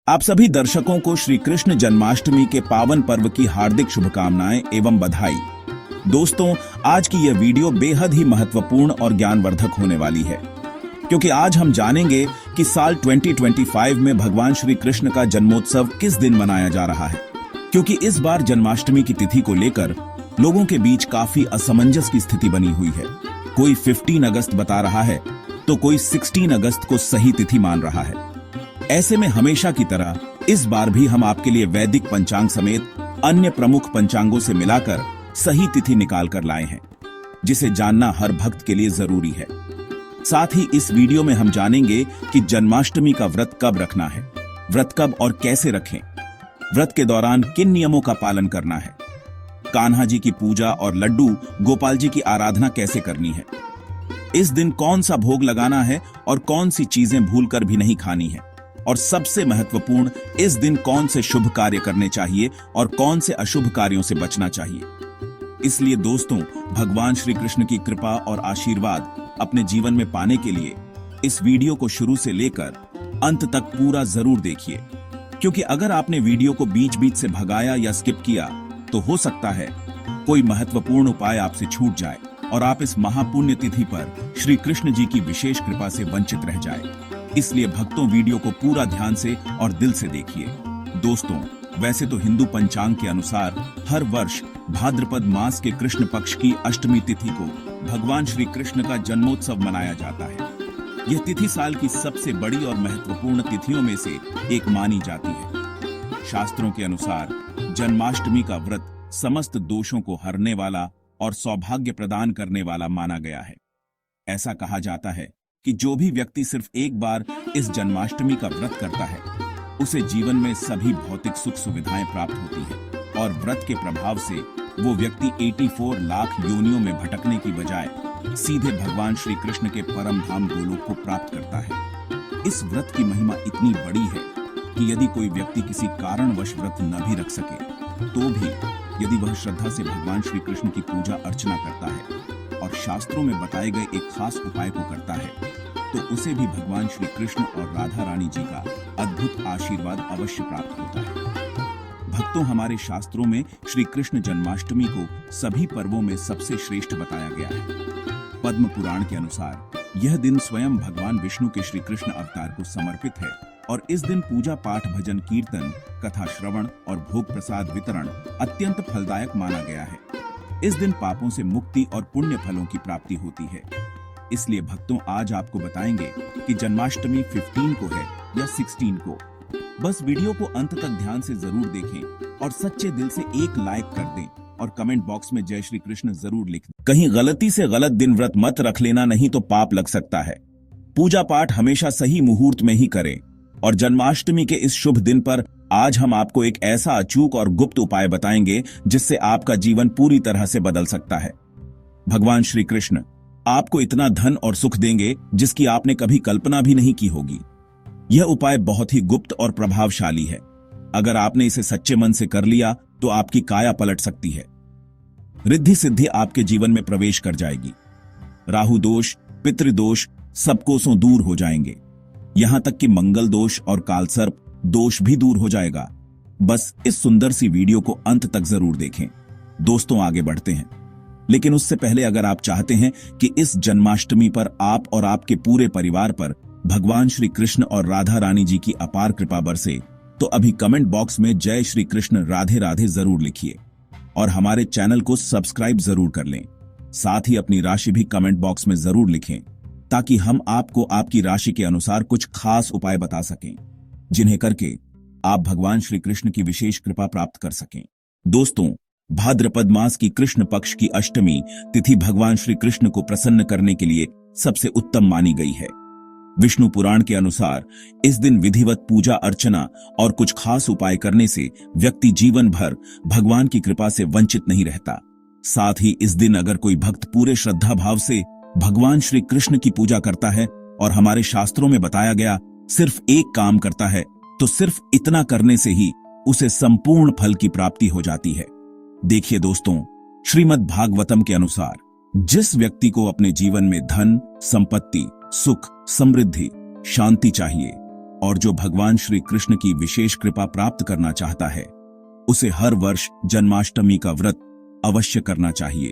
आप सभी दर्शकों को श्री कृष्ण जन्माष्टमी के पावन पर्व की हार्दिक शुभकामनाएं एवं बधाई। दोस्तों, आज की यह वीडियो बेहद ही महत्वपूर्ण और ज्ञानवर्धक होने वाली है, क्योंकि आज हम जानेंगे कि साल 2025 में भगवान श्री कृष्ण का जन्मोत्सव किस दिन मनाया जा रहा है। क्योंकि इस बार जन्माष्टमी की तिथि को लेकर लोगों के बीच काफी असमंजस की स्थिति बनी हुई है। कोई 15 अगस्त बता रहा है तो कोई 16 अगस्त को सही तिथि मान रहा है। ऐसे में हमेशा की तरह इस बार भी हम आपके लिए वैदिक पंचांग समेत अन्य प्रमुख पंचांगों से मिलाकर सही तिथि निकाल कर लाए हैं, जिसे जानना हर भक्त के लिए जरूरी है। साथ ही इस वीडियो में हम जानेंगे कि जन्माष्टमी का व्रत कब रखना है, व्रत कब और कैसे रखें, व्रत के दौरान किन नियमों का पालन करना है, कान्हा जी की पूजा और लड्डू गोपाल जी की आराधना कैसे करनी है, इस दिन कौन सा भोग लगाना है और कौन सी चीजें भूलकर भी नहीं खानी है, और सबसे महत्वपूर्ण, इस दिन कौन से शुभ कार्य करने चाहिए और कौन से अशुभ कार्यों से बचना चाहिए। इसलिए दोस्तों, भगवान श्री कृष्ण की कृपा और आशीर्वाद अपने जीवन में पाने के लिए इस वीडियो को शुरू से लेकर अंत तक पूरा जरूर देखिए, क्योंकि अगर आपने वीडियो को बीच बीच से भगाया या स्किप किया तो हो सकता है कोई महत्वपूर्ण उपाय आपसे छूट जाए और आप इस महापुण्य तिथि पर श्री कृष्ण जी की विशेष कृपा से वंचित रह जाए। इसलिए भक्तों, वीडियो को पूरा ध्यान से और दिल से देखिए। दोस्तों, वैसे तो हिंदू पंचांग के अनुसार हर वर्ष भाद्रपद मास के कृष्ण पक्ष की अष्टमी तिथि को भगवान श्री कृष्ण का जन्मोत्सव मनाया जाता है। यह तिथि साल की सबसे बड़ी और महत्वपूर्ण तिथियों में से एक मानी जाती है। शास्त्रों के अनुसार जन्माष्टमी का व्रत समस्त दोषों को हरने वाला और सौभाग्य प्रदान करने वाला माना गया है। ऐसा कहा जाता है कि जो भी व्यक्ति सिर्फ एक बार इस जन्माष्टमी का व्रत करता है, उसे जीवन में सभी भौतिक सुख सुविधाएं प्राप्त होती है और व्रत के प्रभाव से वो व्यक्ति 84 लाख योनियों में भटकने की बजाय सीधे भगवान श्री कृष्ण के परम धाम गोलोक को प्राप्त करता है। इस व्रत की महिमा इतनी बड़ी है कि यदि कोई व्यक्ति किसी कारणवश व्रत न भी रख सके, तो भी यदि वह श्रद्धा से भगवान श्री कृष्ण की पूजा अर्चना करता है और शास्त्रों में बताए गए एक खास उपाय को करता है, तो उसे भी भगवान श्री कृष्ण और राधा रानी जी का अद्भुत आशीर्वाद अवश्य प्राप्त होता है। भक्तों, हमारे शास्त्रों में श्री कृष्ण जन्माष्टमी को सभी पर्वों में सबसे श्रेष्ठ बताया गया है। पद्म पुराण के अनुसार यह दिन स्वयं भगवान विष्णु के श्री कृष्ण अवतार को समर्पित है और इस दिन पूजा पाठ, भजन कीर्तन, कथा श्रवण और भोग प्रसाद वितरण अत्यंत फलदायक माना गया है। इस दिन पापों से मुक्ति और पुण्य फलों की प्राप्ति होती है। इसलिए भक्तों, आज आपको बताएंगे कि जन्माष्टमी 15 को है या 16 को। बस वीडियो को अंत तक ध्यान से जरूर देखें और सच्चे दिल से एक लाइक कर दें और कमेंट बॉक्स में जय श्री कृष्ण जरूर लिख दें। कहीं गलती से गलत दिन व्रत मत रख लेना, नहीं तो पाप लग सकता है। पूजा पाठ हमेशा सही मुहूर्त में ही करें और जन्माष्टमी के इस शुभ दिन पर आज हम आपको एक ऐसा अचूक और गुप्त उपाय बताएंगे जिससे आपका जीवन पूरी तरह से बदल सकता है। भगवान श्री कृष्ण आपको इतना धन और सुख देंगे जिसकी आपने कभी कल्पना भी नहीं की होगी। यह उपाय बहुत ही गुप्त और प्रभावशाली है। अगर आपने इसे सच्चे मन से कर लिया तो आपकी काया पलट सकती है। रिद्धि सिद्धि आपके जीवन में प्रवेश कर जाएगी। राहु दोष, पितृदोष सब कोसों दूर हो जाएंगे। यहां तक कि मंगल दोष और कालसर्प दोष भी दूर हो जाएगा। बस इस सुंदर सी वीडियो को अंत तक जरूर देखें। दोस्तों, आगे बढ़ते हैं, लेकिन उससे पहले अगर आप चाहते हैं कि इस जन्माष्टमी पर आप और आपके पूरे परिवार पर भगवान श्री कृष्ण और राधा रानी जी की अपार कृपा बरसे, तो अभी कमेंट बॉक्स में जय श्री कृष्ण राधे राधे जरूर लिखिए और हमारे चैनल को सब्सक्राइब जरूर कर लें। साथ ही अपनी राशि भी कमेंट बॉक्स में जरूर लिखें, ताकि हम आपको आपकी राशि के अनुसार कुछ खास उपाय बता सकें, जिन्हें करके आप भगवान श्री कृष्ण की विशेष कृपा प्राप्त कर सकें। दोस्तों, भाद्रपद मास की कृष्ण पक्ष की अष्टमी तिथि भगवान श्री कृष्ण को प्रसन्न करने के लिए सबसे उत्तम मानी गई है। विष्णु पुराण के अनुसार इस दिन विधिवत पूजा अर्चना और कुछ खास उपाय करने से व्यक्ति जीवन भर भगवान की कृपा से वंचित नहीं रहता। साथ ही इस दिन अगर कोई भक्त पूरे श्रद्धा भाव से भगवान श्री कृष्ण की पूजा करता है और हमारे शास्त्रों में बताया गया सिर्फ एक काम करता है, तो सिर्फ इतना करने से ही उसे संपूर्ण फल की प्राप्ति हो जाती है। देखिए दोस्तों, श्रीमद् भागवतम के अनुसार जिस व्यक्ति को अपने जीवन में धन, संपत्ति, सुख, समृद्धि, शांति चाहिए और जो भगवान श्री कृष्ण की विशेष कृपा प्राप्त करना चाहता है उसे हर वर्ष जन्माष्टमी का व्रत अवश्य करना चाहिए।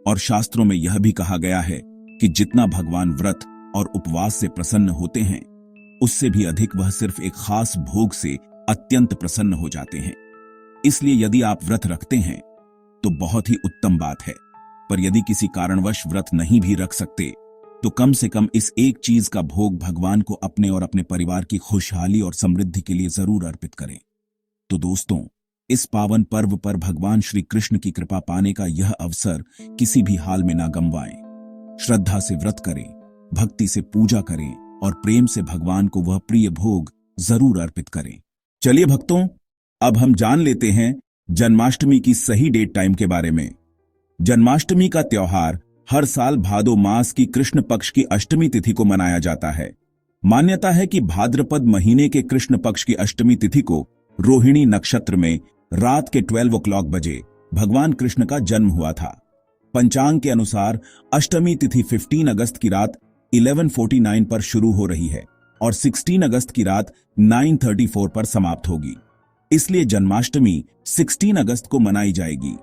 और शास्त्रों में यह भी कहा गया है कि जितना भगवान व्रत और उपवास से प्रसन्न होते हैं उससे भी अधिक वह सिर्फ एक खास भोग से अत्यंत प्रसन्न हो जाते हैं। इसलिए यदि आप व्रत रखते हैं तो बहुत ही उत्तम बात है, पर यदि किसी कारणवश व्रत नहीं भी रख सकते तो कम से कम इस एक चीज का भोग भगवान को अपने और अपने परिवार की खुशहाली और समृद्धि के लिए जरूर अर्पित करें। तो दोस्तों, इस पावन पर्व पर भगवान श्री कृष्ण की कृपा पाने का यह अवसर किसी भी हाल में ना गंवाएं। श्रद्धा से व्रत करें, भक्ति से पूजा करें और प्रेम से भगवान को वह प्रिय भोग जरूर अर्पित करें। चलिए भक्तों, अब हम जान लेते हैं जन्माष्टमी की सही डेट टाइम के बारे में। जन्माष्टमी का त्योहार हर साल भादो मास की कृष्ण पक्ष की अष्टमी तिथि को मनाया जाता है। मान्यता है कि भाद्रपद महीने के कृष्ण पक्ष की अष्टमी तिथि को रोहिणी नक्षत्र में रात के 12 बजे भगवान कृष्ण का जन्म हुआ था। पंचांग के अनुसार अष्टमी तिथि 15 अगस्त की रात 11:49 पर शुरू हो रही है और 16 अगस्त की रात 9:34 पर समाप्त होगी। इसलिए जन्माष्टमी 16 अगस्त को मनाई जाएगी।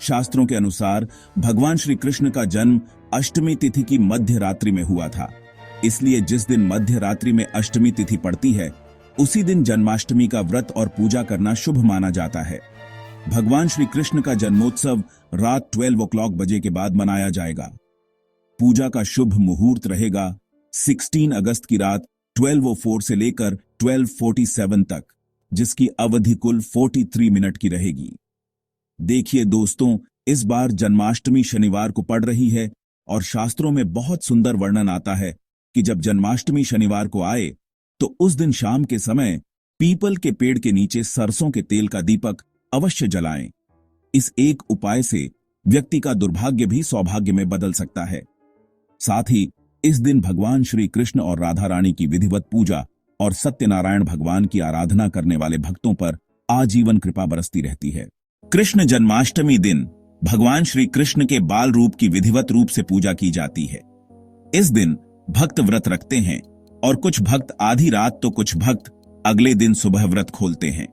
शास्त्रों के अनुसार भगवान श्री कृष्ण का जन्म अष्टमी तिथि की मध्य रात्रि में हुआ था। इसलिए जिस दिन मध्य रात्रि में अष्टमी तिथि पड़ती है उसी दिन जन्माष्टमी का व्रत और पूजा करना शुभ माना जाता है। भगवान श्री कृष्ण का जन्मोत्सव रात 12 बजे के बाद मनाया जाएगा। पूजा का शुभ मुहूर्त रहेगा 16 अगस्त की रात 12:04 से लेकर 12:47 तक, जिसकी अवधि कुल 43 मिनट की रहेगी। देखिए दोस्तों, इस बार जन्माष्टमी शनिवार को पड़ रही है और शास्त्रों में बहुत सुंदर वर्णन आता है कि जब जन्माष्टमी शनिवार को आए तो उस दिन शाम के समय पीपल के पेड़ के नीचे सरसों के तेल का दीपक अवश्य जलाएं। इस एक उपाय से व्यक्ति का दुर्भाग्य भी सौभाग्य में बदल सकता है। साथ ही इस दिन भगवान श्री कृष्ण और राधा रानी की विधिवत पूजा और सत्यनारायण भगवान की आराधना करने वाले भक्तों पर आजीवन कृपा बरसती रहती है। कृष्ण जन्माष्टमी दिन भगवान श्री कृष्ण के बाल रूप की विधिवत रूप से पूजा की जाती है। इस दिन भक्त व्रत रखते हैं और कुछ भक्त आधी रात तो कुछ भक्त अगले दिन सुबह व्रत खोलते हैं।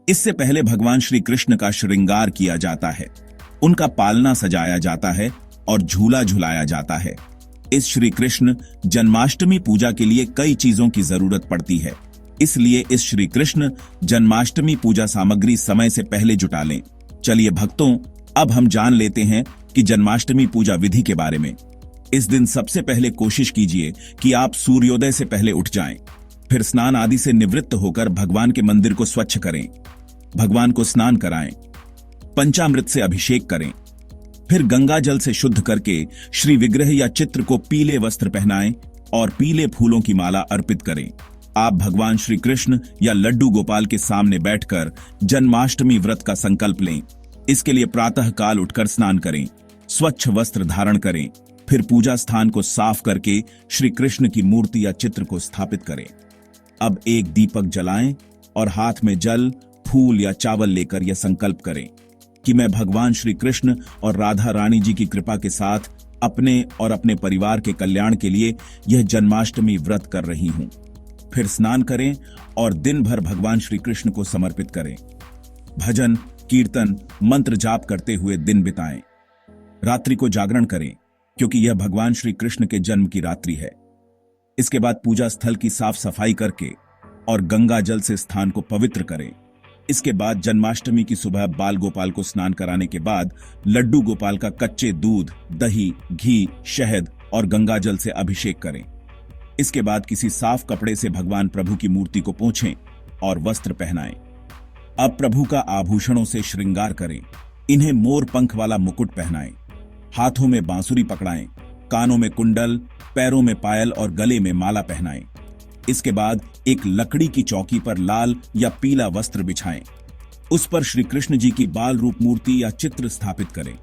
इससे पहले भगवान श्री कृष्ण का श्रृंगार किया जाता है, उनका पालना सजाया जाता है और झूला झुलाया जाता है। इस श्री कृष्ण जन्माष्टमी पूजा के लिए कई चीजों की जरूरत पड़ती है, इसलिए इस श्री कृष्ण जन्माष्टमी पूजा सामग्री समय से पहले जुटा लें। चलिए भक्तों, अब हम जान लेते हैं कि जन्माष्टमी पूजा विधि के बारे में। इस दिन सबसे पहले कोशिश कीजिए कि आप सूर्योदय से पहले उठ जाएं, फिर स्नान आदि से निवृत्त होकर भगवान के मंदिर को स्वच्छ करें, भगवान को स्नान कराएं, पंचामृत से अभिषेक करें, फिर गंगा जल से शुद्ध करके श्री विग्रह या चित्र को पीले वस्त्र पहनाएं और पीले फूलों की माला अर्पित करें। आप भगवान श्री कृष्ण या लड्डू गोपाल के सामने बैठकर जन्माष्टमी व्रत का संकल्प लें। इसके लिए प्रातः काल उठकर स्नान करें, स्वच्छ वस्त्र धारण करें, फिर पूजा स्थान को साफ करके श्री कृष्ण की मूर्ति या चित्र को स्थापित करें। अब एक दीपक जलाएं और हाथ में जल, फूल या चावल लेकर यह संकल्प करें कि मैं भगवान श्री कृष्ण और राधा रानी जी की कृपा के साथ अपने और अपने परिवार के कल्याण के लिए यह जन्माष्टमी व्रत कर रही हूं। फिर स्नान करें और दिन भर भगवान श्री कृष्ण को समर्पित करें। भजन, कीर्तन, मंत्र जाप करते हुए दिन बिताएं। रात्रि को जागरण करें क्योंकि यह भगवान श्री कृष्ण के जन्म की रात्रि है। इसके बाद पूजा स्थल की साफ सफाई करके और गंगा जल से स्थान को पवित्र करें। इसके बाद जन्माष्टमी की सुबह बाल गोपाल को स्नान कराने के बाद लड्डू गोपाल का कच्चे दूध, दही, घी, शहद और गंगा जल से अभिषेक करें। इसके बाद किसी साफ कपड़े से भगवान प्रभु की मूर्ति को पोंछें और वस्त्र पहनाएं। अब प्रभु का आभूषणों से श्रृंगार करें। इन्हें मोर पंख वाला मुकुट पहनाएं, हाथों में बांसुरी पकड़ाएं, कानों में कुंडल, पैरों में पायल और गले में माला पहनाएं। इसके बाद एक लकड़ी की चौकी पर लाल या पीला वस्त्र बिछाएं। उस पर श्री कृष्ण जी की बाल रूप मूर्ति या चित्र स्थापित करें।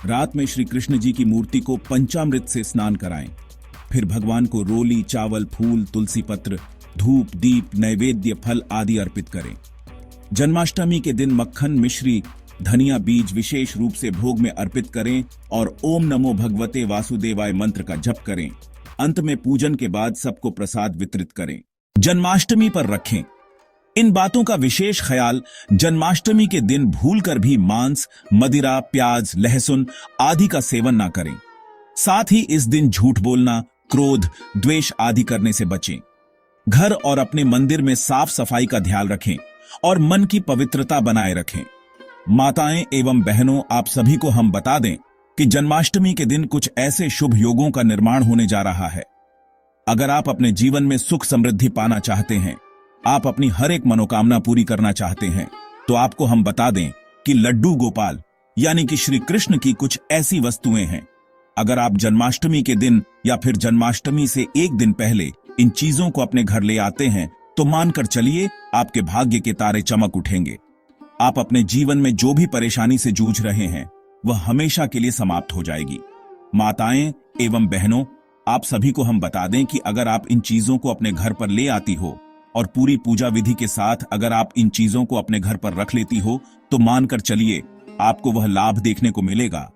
रात में श्री कृष्ण जी की मूर्ति को पंचामृत से स्नान कराएं। फिर भगवान को रोली, चावल, फूल, तुलसी पत्र, धूप, दीप, नैवेद्य, फल आदि अर्पित करें। जन्माष्टमी के दिन मक्खन, मिश्री, धनिया बीज विशेष रूप से भोग में अर्पित करें और ओम नमो भगवते वासुदेवाय मंत्र का जप करें। अंत में पूजन के बाद सबको प्रसाद वितरित करें। जन्माष्टमी पर रखें। इन बातों का विशेष ख्याल जन्माष्टमी के दिन भूलकर भी मांस, मदिरा, प्याज, लहसुन आदि का सेवन ना करें। साथ ही इस दिन झूठ बोलना, क्रोध, द्वेष आदि करने से बचें। घर और अपने मंदिर में साफ सफाई का ध्यान रखें और मन की पवित्रता बनाए रखें। माताएं एवं बहनों, आप सभी को हम बता दें कि जन्माष्टमी के दिन कुछ ऐसे शुभ योगों का निर्माण होने जा रहा है। अगर आप अपने जीवन में सुख समृद्धि पाना चाहते हैं, आप अपनी हर एक मनोकामना पूरी करना चाहते हैं, तो आपको हम बता दें कि लड्डू गोपाल यानी कि श्री कृष्ण की कुछ ऐसी वस्तुएं हैं। अगर आप जन्माष्टमी के दिन या फिर जन्माष्टमी से एक दिन पहले इन चीजों को अपने घर ले आते हैं तो मानकर चलिए आपके भाग्य के तारे चमक उठेंगे। आप अपने जीवन में जो भी परेशानी से जूझ रहे हैं वह हमेशा के लिए समाप्त हो जाएगी। माताएं एवं बहनों, आप सभी को हम बता दें कि अगर आप इन चीजों को अपने घर पर ले आती हो और पूरी पूजा विधि के साथ अगर आप इन चीजों को अपने घर पर रख लेती हो तो मानकर चलिए आपको वह लाभ देखने को मिलेगा